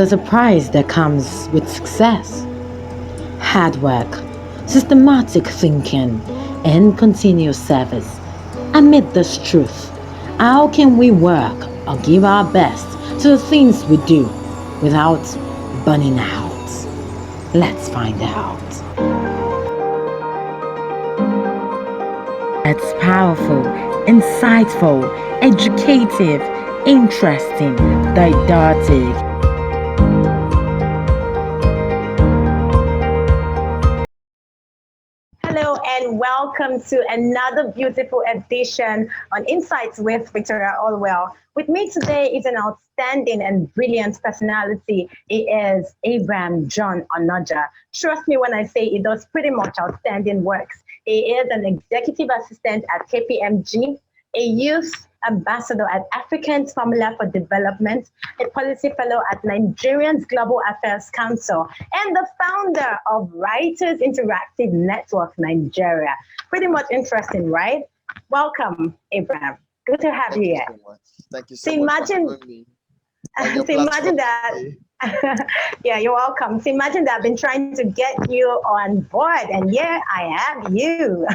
There's a price that comes with success: hard work, systematic thinking, and continuous service. Amid this truth, how can we work or give our best to the things we do without burning out? Let's find out. It's powerful, insightful, educative, interesting, didactic. Hello and welcome to another beautiful edition on Insights with Victoria Allwell. With me today is an outstanding and brilliant personality. He is Abraham John Onoja. Trust me when I say he does pretty much outstanding works. He is an executive assistant at KPMG, a youth ambassador at Africans Formula for Development, a policy fellow at Nigerian Global Affairs Council, and the founder of Writers Interactive Network Nigeria. Pretty much interesting, right? Welcome, Abraham. Good to have Thank you you here. so much. Thank you so much for having me on your So imagine platform that. today. Yeah, you're welcome. So imagine that I've been trying to get you on board, and yeah, I have you.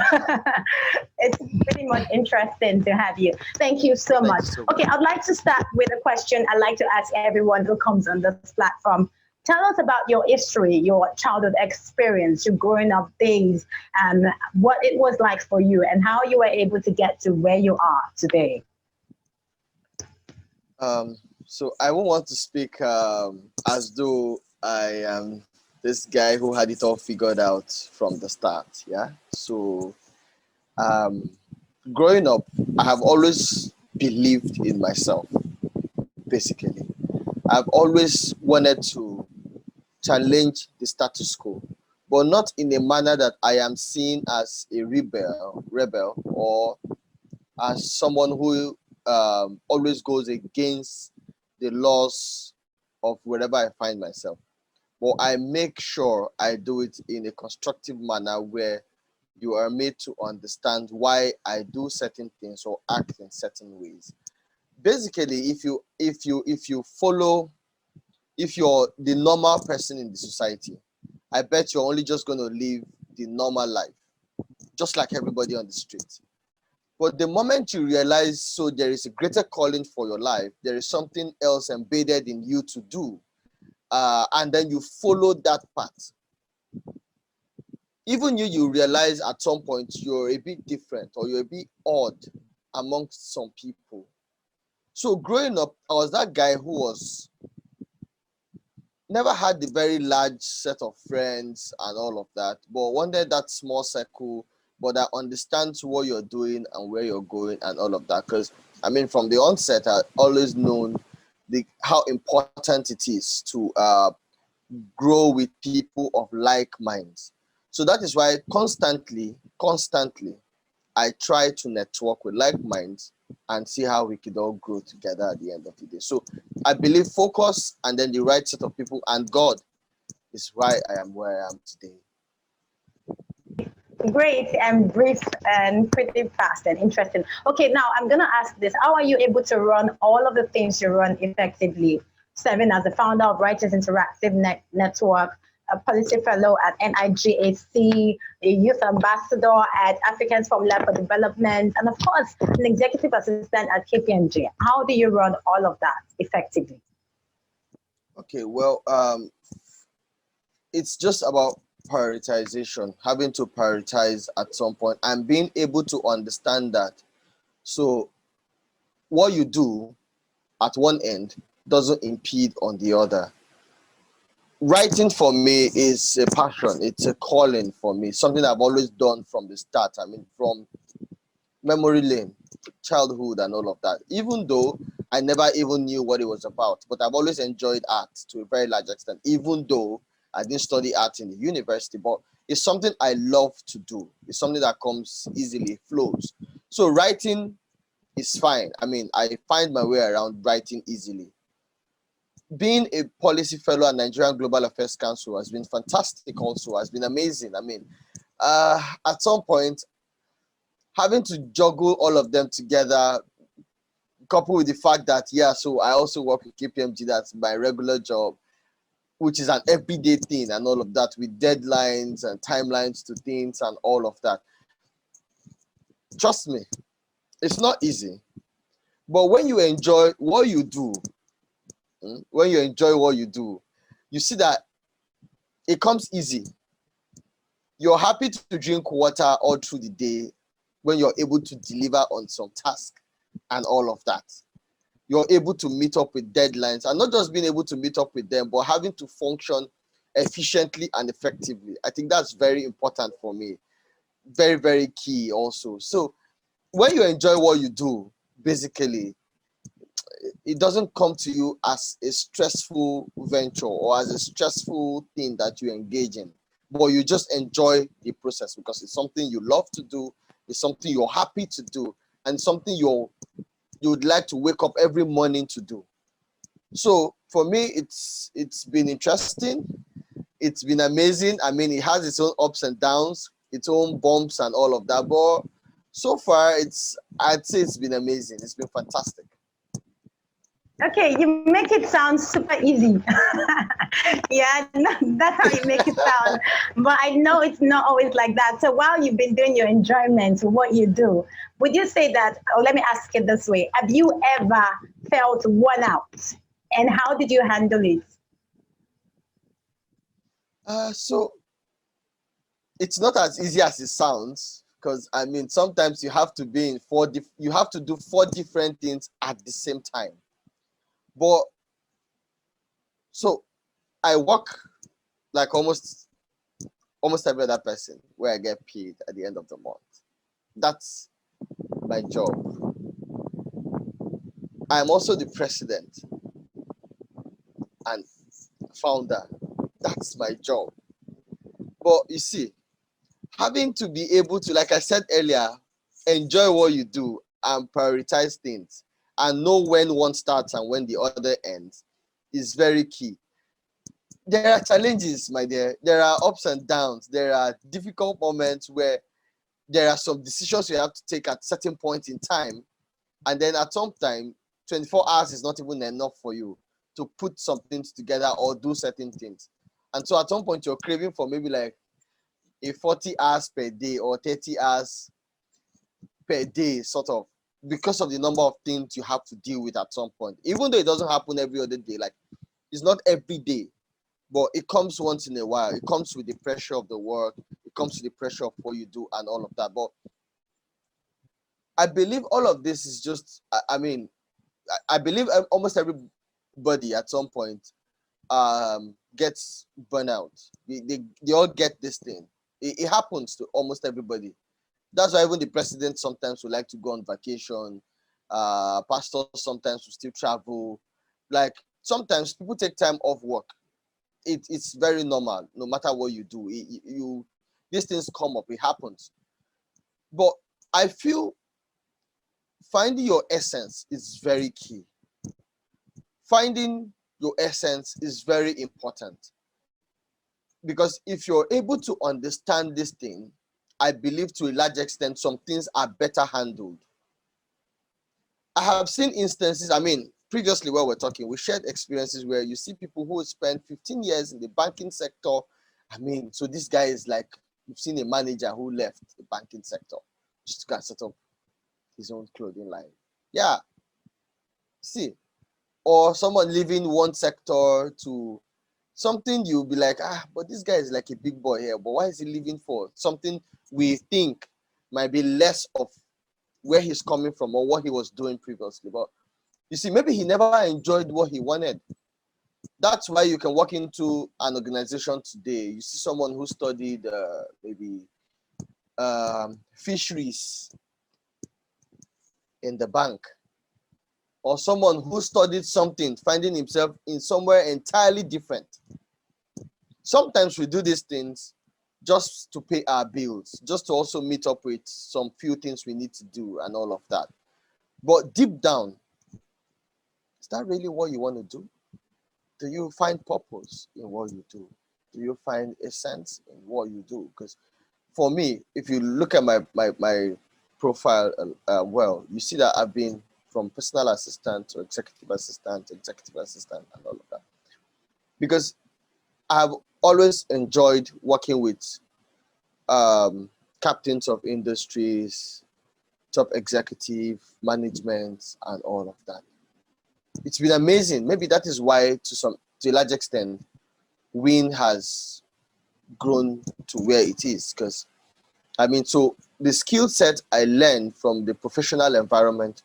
It's pretty much interesting to have you. Thank you so Thank much. you so Okay, much. I'd like to start with a question I like to ask everyone who comes on this platform. Tell us about your history, your childhood experience, your growing up days, and what it was like for you, and how you were able to get to where you are today. So I won't want to speak as though I am this guy who had it all figured out from the start. Yeah. So um, growing up, I have always believed in myself. Basically, I've always wanted to challenge the status quo, but not in a manner that I am seen as a rebel, or as someone who always goes against the laws of wherever I find myself. But I make sure I do it in a constructive manner where you are made to understand why I do certain things or act in certain ways. Basically, if you follow, if you're the normal person in the society, I bet you're only just going to live the normal life, just like everybody on the street. But the moment you realize, so there is a greater calling for your life, there is something else embedded in you to do, and then you follow that path. Even you realize at some point you're a bit different or you're a bit odd amongst some people. So growing up, I was that guy who was never had the very large set of friends and all of that, but wanted that small circle, but that understands what you're doing and where you're going and all of that. Because I mean, from the onset, I always known how important it is to grow with people of like minds. So that is why constantly, I try to network with like minds and see how we could all grow together at the end of the day. So I believe focus and then the right set of people and God is why I am where I am today. Great and brief and pretty fast and interesting. Okay, now I'm going to ask this. How are you able to run all of the things you run effectively? Serving as the founder of Writers Interactive Network, a policy fellow at NIGAC, a youth ambassador at Africans Formula for Development, and of course, an executive assistant at KPMG. How do you run all of that effectively? Okay, well, it's just about prioritization, having to prioritize at some point and being able to understand that. So what you do at one end doesn't impede on the other. Writing for me is a passion, it's a calling for me, something I've always done from the start. I mean, from memory lane, childhood, and all of that. Even though I never even knew what it was about, but I've always enjoyed art to a very large extent, even though I didn't study art in the university. But it's something I love to do, it's something that comes easily, flows. So writing is fine. I mean, I find my way around writing easily. Being a policy fellow at Nigerian Global Affairs Council has been fantastic, also has been amazing. I mean, at some point, having to juggle all of them together, coupled with the fact that, yeah, so I also work with KPMG, that's my regular job. which is an everyday thing and all of that, with deadlines and timelines to things and all of that. Trust me, it's not easy. But when you enjoy what you do, when you enjoy what you do, you see that it comes easy. You're happy to drink water all through the day when you're able to deliver on some task and all of that. You're able to meet up with deadlines, and not just being able to meet up with them, but having to function efficiently and effectively. I think that's very important for me. Very, very key also. So when you enjoy what you do, basically, it doesn't come to you as a stressful venture or as a stressful thing that you engage in, but you just enjoy the process because it's something you love to do, it's something you're happy to do, and something you would like to wake up every morning to do. So for me, it's been interesting. It's been amazing. I mean, it has its own ups and downs, its own bumps and all of that. But so far, I'd say it's been amazing. It's been fantastic. Okay, you make it sound super easy. Yeah, that's how you make it sound. But I know it's not always like that. So while you've been doing your enjoyment, what you do, would you say that, or let me ask it this way, have you ever felt worn out? And how did you handle it? So it's not as easy as it sounds, because I mean, sometimes you have to be in you have to do 4 different things at the same time. But so I work like almost every other person, where I get paid at the end of the month. That's my job. I'm also the president and founder. That's my job. But you see, having to be able to, like I said earlier, enjoy what you do and prioritize things and know when one starts and when the other ends is very key. There are challenges, my dear. There are ups and downs. There are difficult moments where there are some decisions you have to take at certain point in time. And then at some time, 24 hours is not even enough for you to put some things together or do certain things. And so at some point, you're craving for maybe like a 40 hours per day or 30 hours per day, sort of, because of the number of things you have to deal with at some point. Even though it doesn't happen every other day, like it's not every day, but it comes once in a while. It comes with the pressure of the work. It comes with the pressure of what you do and all of that. But I believe all of this is just, I mean, I believe almost everybody at some point gets burnout. They all get this thing. It happens to almost everybody. That's why even the president sometimes would like to go on vacation. Pastors sometimes will still travel. Like sometimes people take time off work. It's very normal, no matter what you do. These things come up, it happens. But I feel finding your essence is very key. Finding your essence is very important. Because if you're able to understand this thing, I believe to a large extent, some things are better handled. I have seen instances, I mean, previously where we're talking, we shared experiences where you see people who spend 15 years in the banking sector. I mean, so this guy is like, you've seen a manager who left the banking sector just to go and set up his own clothing line. Yeah. See, or someone leaving one sector to something, you'll be like, but this guy is like a big boy here, but why is he leaving for something we think might be less of where he's coming from or what he was doing previously? But you see, maybe he never enjoyed what he wanted. That's why you can walk into an organization today. You see someone who studied maybe fisheries in the bank, or someone who studied something, finding himself in somewhere entirely different. Sometimes we do these things just to pay our bills, just to also meet up with some few things we need to do and all of that. But deep down, is that really what you want to do? Do you find purpose in what you do? Do you find a sense in what you do? Because for me, if you look at my profile well, you see that I've been from personal assistant to executive assistant, and all of that. Because I've always enjoyed working with captains of industries, top executive management, and all of that. It's been amazing. Maybe that is why, to a large extent, WIN has grown to where it is. Because so the skill set I learned from the professional environment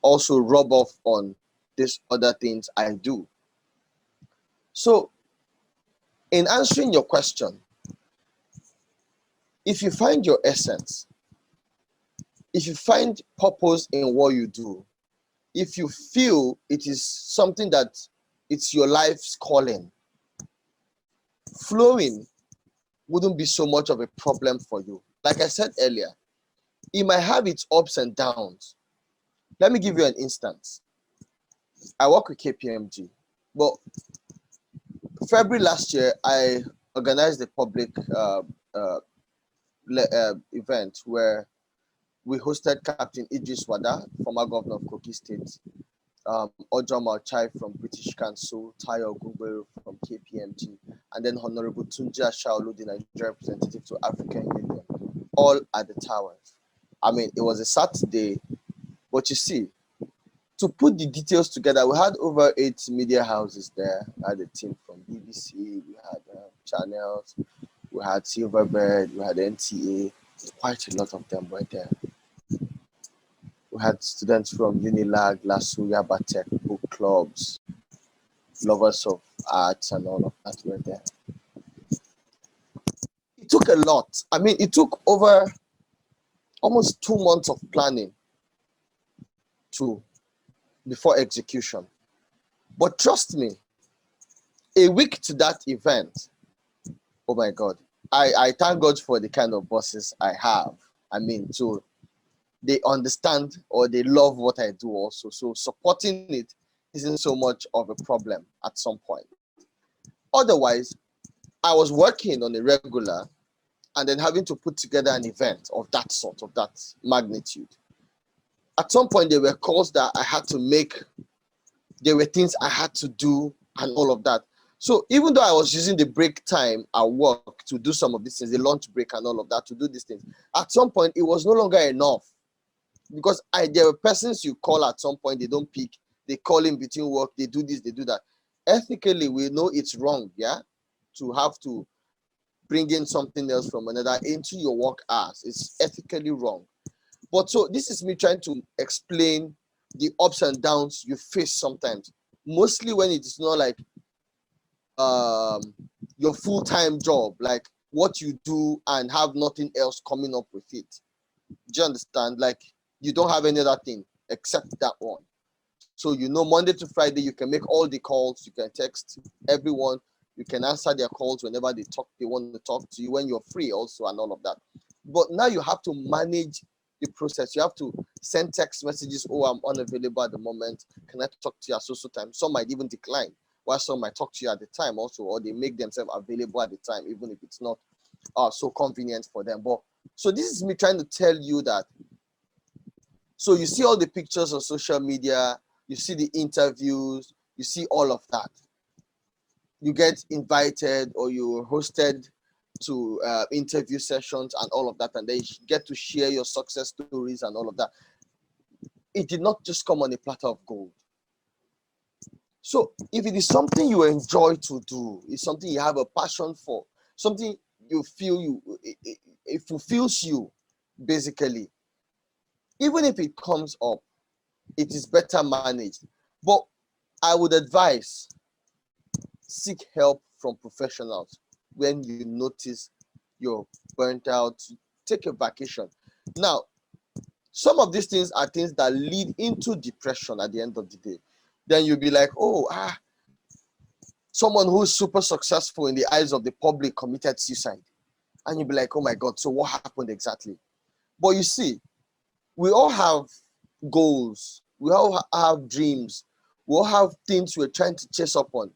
also rub off on these other things I do. So, in answering your question, if you find your essence, if you find purpose in what you do, if you feel it is something that it's your life's calling, flowing wouldn't be so much of a problem for you. Like I said earlier, it might have its ups and downs. Let me give you an instance. I work with KPMG, but February last year, I organized a public event where we hosted Captain Idris Wada, former governor of Kogi State, Ojo Malchai from British Council, Tayo Ogungbero from KPMG, and then Honorable Tunji Ashaolu, the Nigerian representative to African Union, all at the towers. It was a Saturday, but you see, to put the details together, we had over 8 media houses there. We had a team from BBC, we had channels, we had Silverbird, we had NTA. Quite a lot of them were there. We had students from Unilag, LASU, Yabatech, book clubs, lovers of arts, and all of that were there. It took a lot. It took over almost 2 months of planning before execution. But trust me, a week to that event, oh my God, I thank God for the kind of bosses I have. So they understand or they love what I do also. So supporting it isn't so much of a problem at some point. Otherwise, I was working on a regular and then having to put together an event of that sort, of that magnitude. At some point, there were calls that I had to make. There were things I had to do and all of that. So even though I was using the break time at work to do some of these things, the lunch break and all of that, to do these things, at some point, it was no longer enough. Because there were persons you call at some point, they don't pick, they call in between work, they do this, they do that. Ethically, we know it's wrong, yeah, to have to bring in something else from another into your work hours. It's ethically wrong. But so this is me trying to explain the ups and downs you face sometimes, mostly when it is not like your full-time job, like what you do and have nothing else coming up with it. Do you understand? Like, you don't have any other thing except that one. So Monday to Friday, you can make all the calls, you can text everyone, you can answer their calls whenever they want to talk to you when you're free also, and all of that. But now you have to manage the process. You have to send text messages. Oh, I'm unavailable at the moment. Can I talk to you at so time? Some might even decline, while some might talk to you at the time also, or they make themselves available at the time, even if it's not so convenient for them. But so this is me trying to tell you that. So you see all the pictures on social media, you see the interviews, you see all of that. You get invited or you're hosted to interview sessions and all of that, and then you get to share your success stories and all of that. It did not just come on a platter of gold. So if it is something you enjoy to do, it's something you have a passion for, something you feel it fulfills you, basically, even if it comes up, it is better managed. But I would advise, seek help from professionals when you notice you're burnt out. Take a vacation. Now, some of these things are things that lead into depression at the end of the day. Then you'll be like, someone who's super successful in the eyes of the public committed suicide. And you'll be like, oh my God, so what happened exactly? But you see, we all have goals. We all have dreams. We all have things we're trying to chase up on.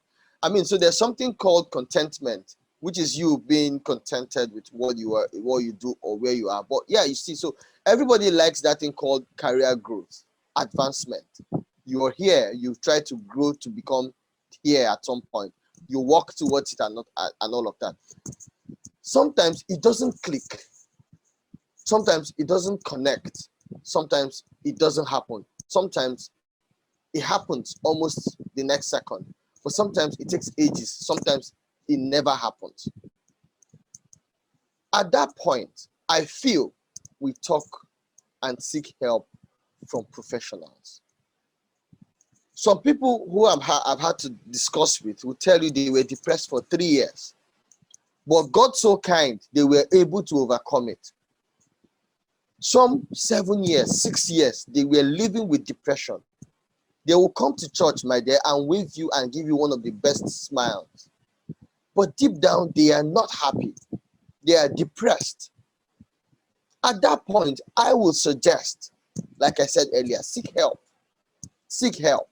So there's something called contentment, which is you being contented with what you do or where you are. But yeah, you see, so everybody likes that thing called career growth, advancement. You're here, you try to grow to become here at some point. You walk towards it and not and all of that. Sometimes it doesn't click. Sometimes it doesn't connect. Sometimes it doesn't happen. Sometimes it happens almost the next second. But sometimes it takes ages. Sometimes it never happens. At that point, I feel we talk and seek help from professionals. Some people who I've had to discuss with will tell you they were depressed for 3 years. But God so kind, they were able to overcome it. Some 7 years, 6 years, they were living with depression. They will come to church, my dear, and wave you and give you one of the best smiles. But deep down, they are not happy. They are depressed. At that point, I will suggest, like I said earlier, seek help. Seek help.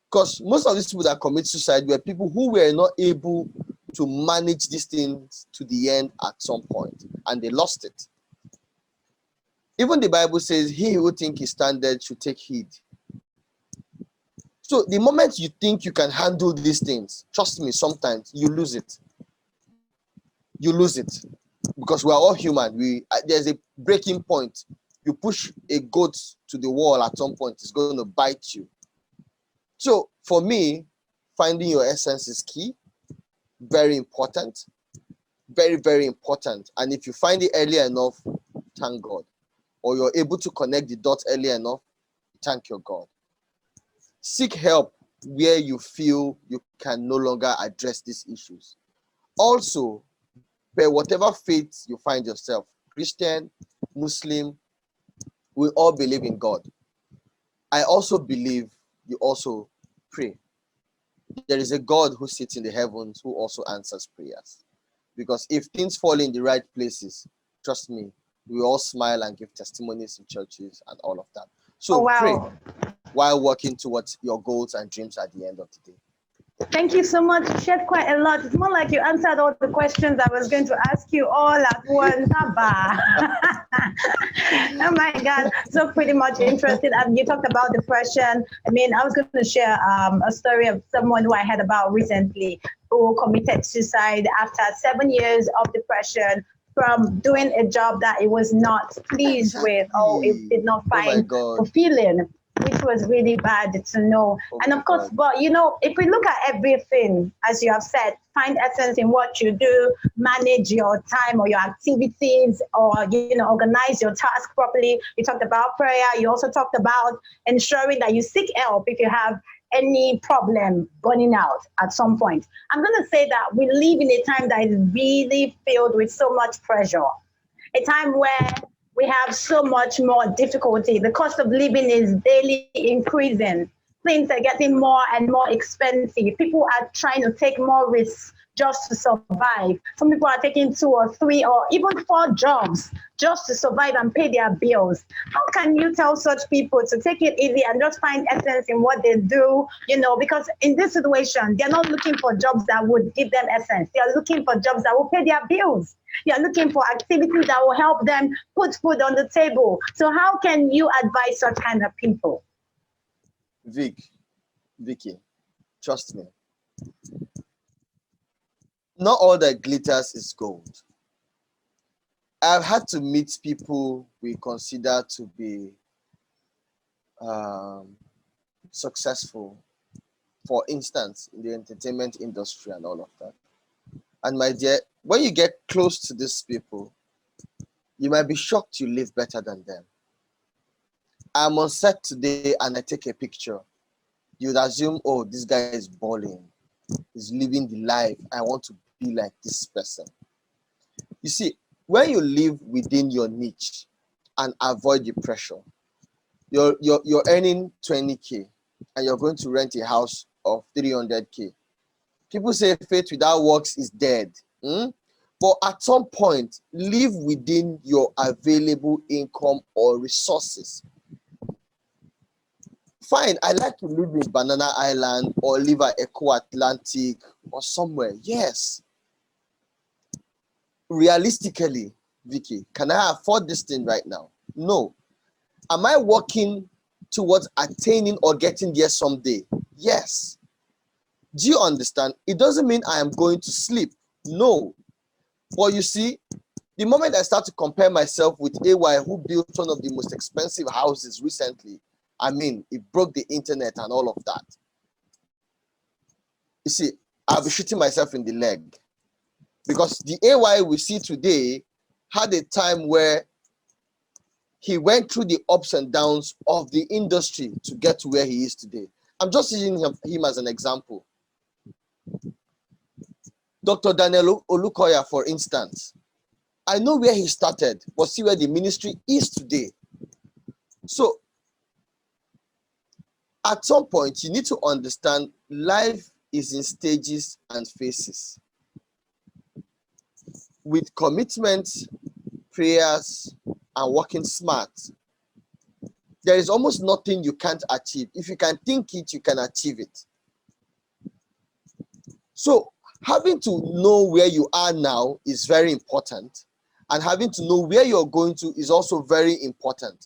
Because most of these people that commit suicide were people who were not able to manage these things to the end at some point, and they lost it. Even the Bible says, he who thinks he standeth should take heed. So the moment you think you can handle these things, trust me, sometimes you lose it. You lose it. Because we are all human. There's a breaking point. You push a goat to the wall at some point, it's going to bite you. So for me, finding your essence is key. Very important. Very, very important. And if you find it early enough, thank God. Or you're able to connect the dots early enough, thank your God. Seek help where you feel you can no longer address these issues. Also, by whatever faith you find yourself, Christian, Muslim, we all believe in God. I also believe you also pray. There is a God who sits in the heavens who also answers prayers. Because if things fall in the right places, trust me, we all smile and give testimonies in churches and all of that. So pray while working towards your goals and dreams at the end of the day. Thank you so much. You shared quite a lot. It's more like you answered all the questions I was going to ask you all at once. Oh my God. So pretty much interested. You talked about depression. I mean, I was going to share a story of someone who I heard about recently who committed suicide after 7 years of depression from doing a job that it was not pleased with or it did not find fulfilling, which was really bad to know. And of course, but you know, if we look at everything, as you have said, find essence in what you do, manage your time or your activities, or, you know, organize your task properly. You talked about prayer. You also talked about ensuring that you seek help if you have any problem burning out at some point. I'm going to say that we live in a time that is really filled with so much pressure, a time where we have so much more difficulty. The cost of living is daily increasing. Things are getting more and more expensive. People are trying to take more risks just to survive. Some people are taking 2 or 3 or even 4 jobs just to survive and pay their bills. How can you tell such people to take it easy and just find essence in what they do? You know, because in this situation, they're not looking for jobs that would give them essence. They're looking for jobs that will pay their bills. You're looking for activities that will help them put food on the table. So how can you advise such kind of people? Vicky, trust me. Not all that glitters is gold. I've had to meet people we consider to be successful, for instance, in the entertainment industry and all of that. And my dear, when you get close to these people, you might be shocked you live better than them. I'm on set today and I take a picture. You'd assume, oh, this guy is balling. He's living the life. I want to be like this person. You see, when you live within your niche and avoid the pressure, you're earning 20K and you're going to rent a house of 300K. People say faith without works is dead. But at some point, live within your available income or resources. Fine, I like to live in Banana Island or live at Eco Atlantic or somewhere. Yes. Realistically, Vicky, can I afford this thing right now? No. Am I working towards attaining or getting there someday? Yes. Do you understand? It doesn't mean I am going to sleep. No. But you see, the moment I start to compare myself with AY, who built one of the most expensive houses recently, I mean, it broke the internet and all of that. You see, I'll be shooting myself in the leg. Because the AY we see today had a time where he went through the ups and downs of the industry to get to where he is today. I'm just using him as an example. Dr. Daniel Olukoya, for instance, I know where he started, but see where the ministry is today. So, at some point, you need to understand life is in stages and phases. With commitment, prayers, and working smart, there is almost nothing you can't achieve. If you can think it, you can achieve it. So, having to know where you are now is very important, and having to know where you're going to is also very important.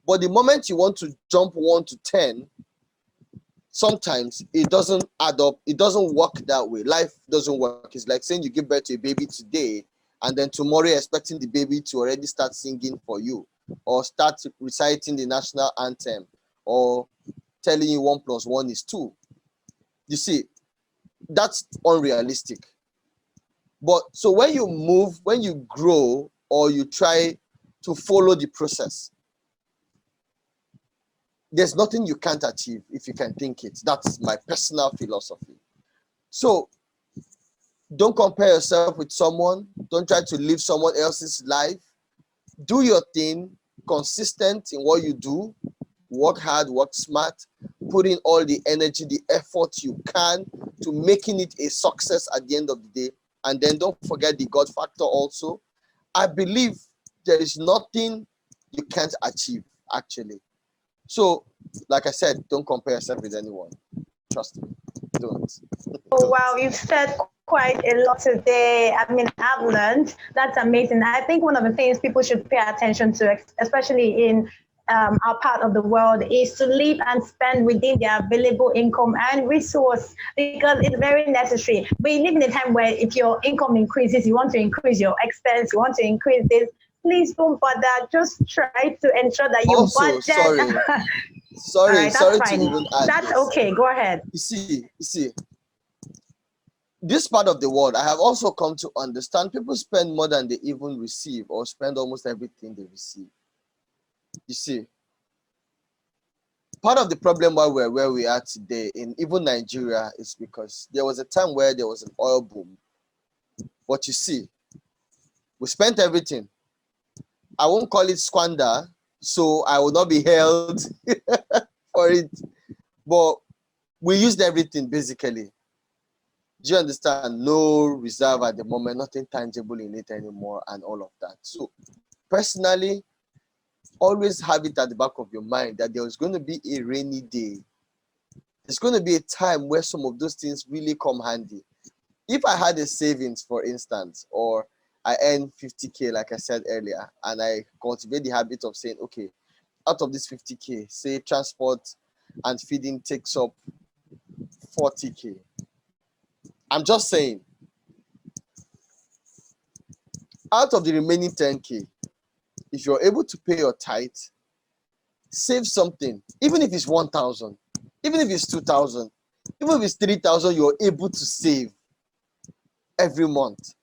But the moment you want to jump 1 to 10, sometimes it doesn't add up. It doesn't work that way. Life doesn't work. It's like saying you give birth to a baby today, and then tomorrow you're expecting the baby to already start singing for you, or start reciting the national anthem, or telling you 1 + 1 is 2. You see, that's unrealistic. But so when you move, when you grow, or you try to follow the process, there's nothing you can't achieve if you can think it. That's my personal philosophy. So don't compare yourself with someone. Don't try to live someone else's life. Do your thing, consistent in what you do. Work hard, work smart. Put in all the energy, the effort you can to making it a success at the end of the day. And then don't forget the God factor also. I believe there is nothing you can't achieve, actually. So, like I said, don't compare yourself with anyone. Trust me, don't. Oh, wow, you've said quite a lot today. I mean, I've learned. That's amazing. I think one of the things people should pay attention to, especially in our part of the world, is to live and spend within their available income and resource, because it's very necessary. We live in a time where if your income increases, you want to increase your expense, you want to increase this. Please don't bother. Just try to ensure that you Also, budget. sorry, All right, sorry that's to fine. even add That's this. okay. Go ahead. You see, this part of the world, I have also come to understand people spend more than they even receive, or spend almost everything they receive. You see, part of the problem why we're where we are today in even Nigeria is because there was a time where there was an oil boom. But you see, we spent everything. I won't call it squander, so I will not be held for it. But we used everything basically. Do you understand? No reserve at the moment, nothing tangible in it anymore, and all of that. So, personally, always have it at the back of your mind that there is going to be a rainy day. There's going to be a time where some of those things really come handy. If I had a savings, for instance, or I earn 50K, like I said earlier, and I cultivate the habit of saying, okay, out of this 50K, say transport and feeding takes up 40K. I'm just saying, out of the remaining 10K, if you're able to pay your tithe, save something, even if it's 1,000, even if it's 2,000, even if it's 3,000, you're able to save every month.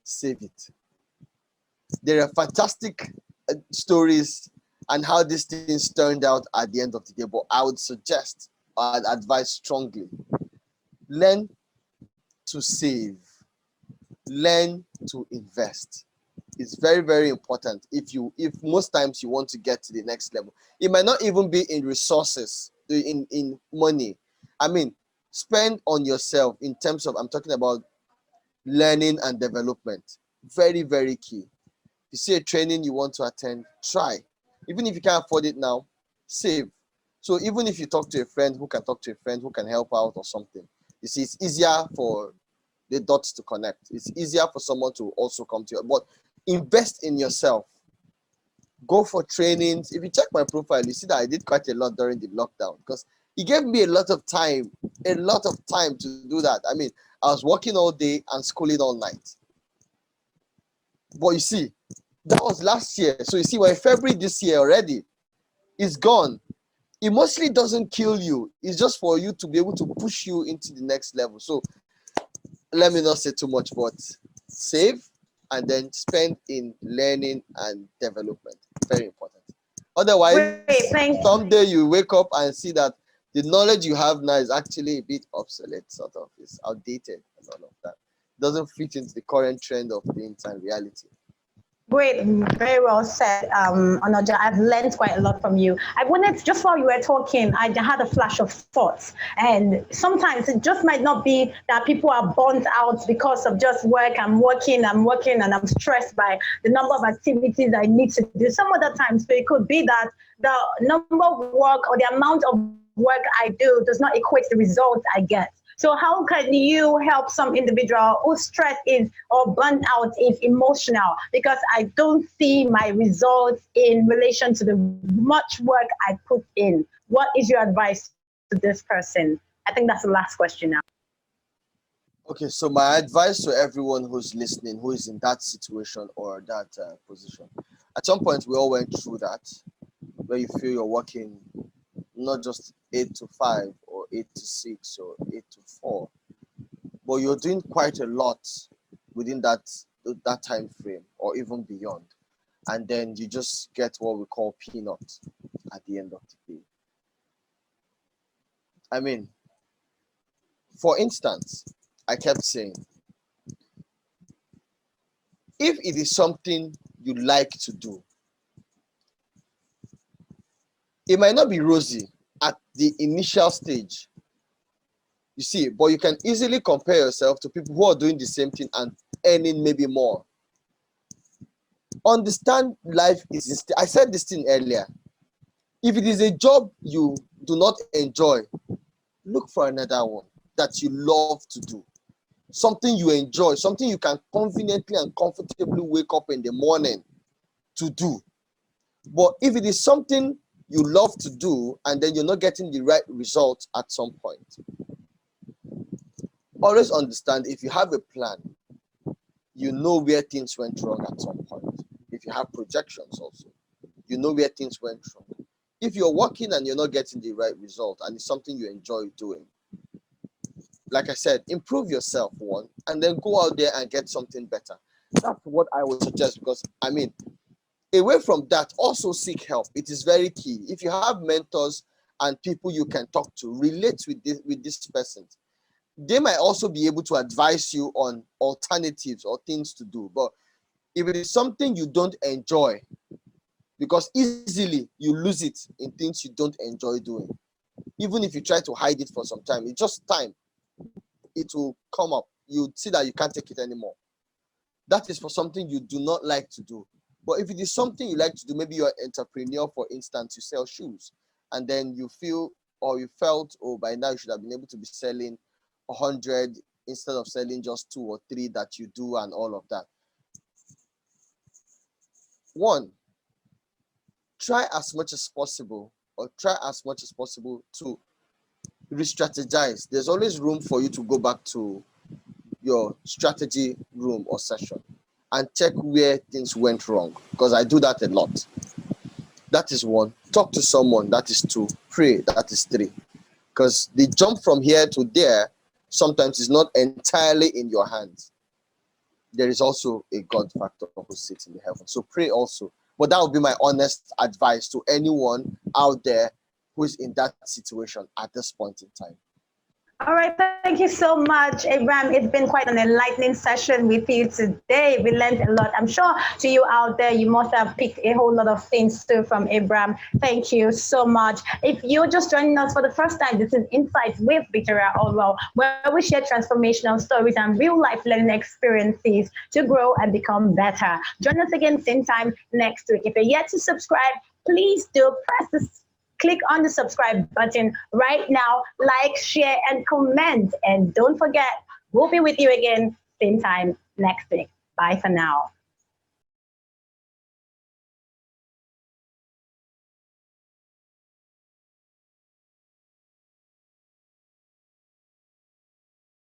Save it. There are fantastic stories and how these things turned out at the end of the day, but I would suggest, I'd advise strongly, learn to save, learn to invest. It's very, very important. If most times you want to get to the next level, it might not even be in resources, in money. I mean, spend on yourself in terms of, I'm talking about learning and development. Very, very key. You see a training you want to attend, try. Even if you can't afford it now, save. So even if you talk to a friend who can talk to a friend who can help out or something, you see, it's easier for the dots to connect. It's easier for someone to also come to you. But invest in yourself. Go for trainings. If you check my profile, you see that I did quite a lot during the lockdown, because It gave me a lot of time to do that. I mean, I was working all day and schooling all night. But you see, that was last year. So you see, we're in February this year already. It's gone. It mostly doesn't kill you. It's just for you to be able to push you into the next level. So let me not say too much, but save and then spend in learning and development. Very important. Otherwise, someday you wake up and see that the knowledge you have now is actually a bit obsolete, sort of. It's outdated and all of that. It doesn't fit into the current trend of things and reality. Great, very well said, Onoja. I've learned quite a lot from you. I wanted, just while you were talking, I had a flash of thoughts. And sometimes it just might not be that people are burnt out because of just work. I'm working, and I'm stressed by the number of activities I need to do. Some other times, so it could be that the number of work or the amount of work I do does not equate the results I get. So how can you help some individual whose stress is or burnout is emotional because I don't see my results in relation to the much work I put in? What is your advice to this person? I think that's the last question now. Okay, so my advice to everyone who's listening, who is in that situation or that position. At some point, we all went through that, where you feel you're working not just 8 to 5 or 8 to 6 or 8 to 4, but you're doing quite a lot within that time frame or even beyond. And then you just get what we call peanuts at the end of the day. I mean, for instance, I kept saying, if it is something you like to do, it might not be rosy at the initial stage, you see, but you can easily compare yourself to people who are doing the same thing and earning maybe more. Understand life is, I said this thing earlier. If it is a job you do not enjoy, look for another one that you love to do. Something you enjoy, something you can conveniently and comfortably wake up in the morning to do. But if it is something you love to do and then you're not getting the right results at some point, always understand, if you have a plan, you know where things went wrong at some point. If you have projections also, you know where things went wrong. If you're working and you're not getting the right result and it's something you enjoy doing, like I said, improve yourself, one, and then go out there and get something better. That's what I would suggest, because I mean, away from that, also seek help. It is very key. If you have mentors and people you can talk to, relate with this person. They might also be able to advise you on alternatives or things to do. But if it is something you don't enjoy, because easily you lose it in things you don't enjoy doing. Even if you try to hide it for some time, it's just time. It will come up. You see that you can't take it anymore. That is for something you do not like to do. But if it is something you like to do, maybe you're an entrepreneur, for instance, you sell shoes, and then you feel or you felt, oh, by now you should have been able to be selling 100 instead of selling just 2 or 3 that you do and all of that. One, try as much as possible to re-strategize. There's always room for you to go back to your strategy room or session and check where things went wrong, because I do that a lot. That is 1. Talk to someone. That is 2. Pray. That is 3. Because the jump from here to there sometimes is not entirely in your hands. There is also a God factor who sits in the heavens. So pray also. But that would be my honest advice to anyone out there who is in that situation at this point in time. All right, thank you so much, Abraham. It's been quite an enlightening session with you today. We learned a lot. I'm sure to you out there, you must have picked a whole lot of things too from Abraham. Thank you so much. If you're just joining us for the first time, this is Insights with Victoria Allwell, where we share transformational stories and real-life learning experiences to grow and become better. Join us again same time next week. If you're yet to subscribe, please do click on the subscribe button right now, like, share, and comment. And don't forget, we'll be with you again same time next week. Bye for now.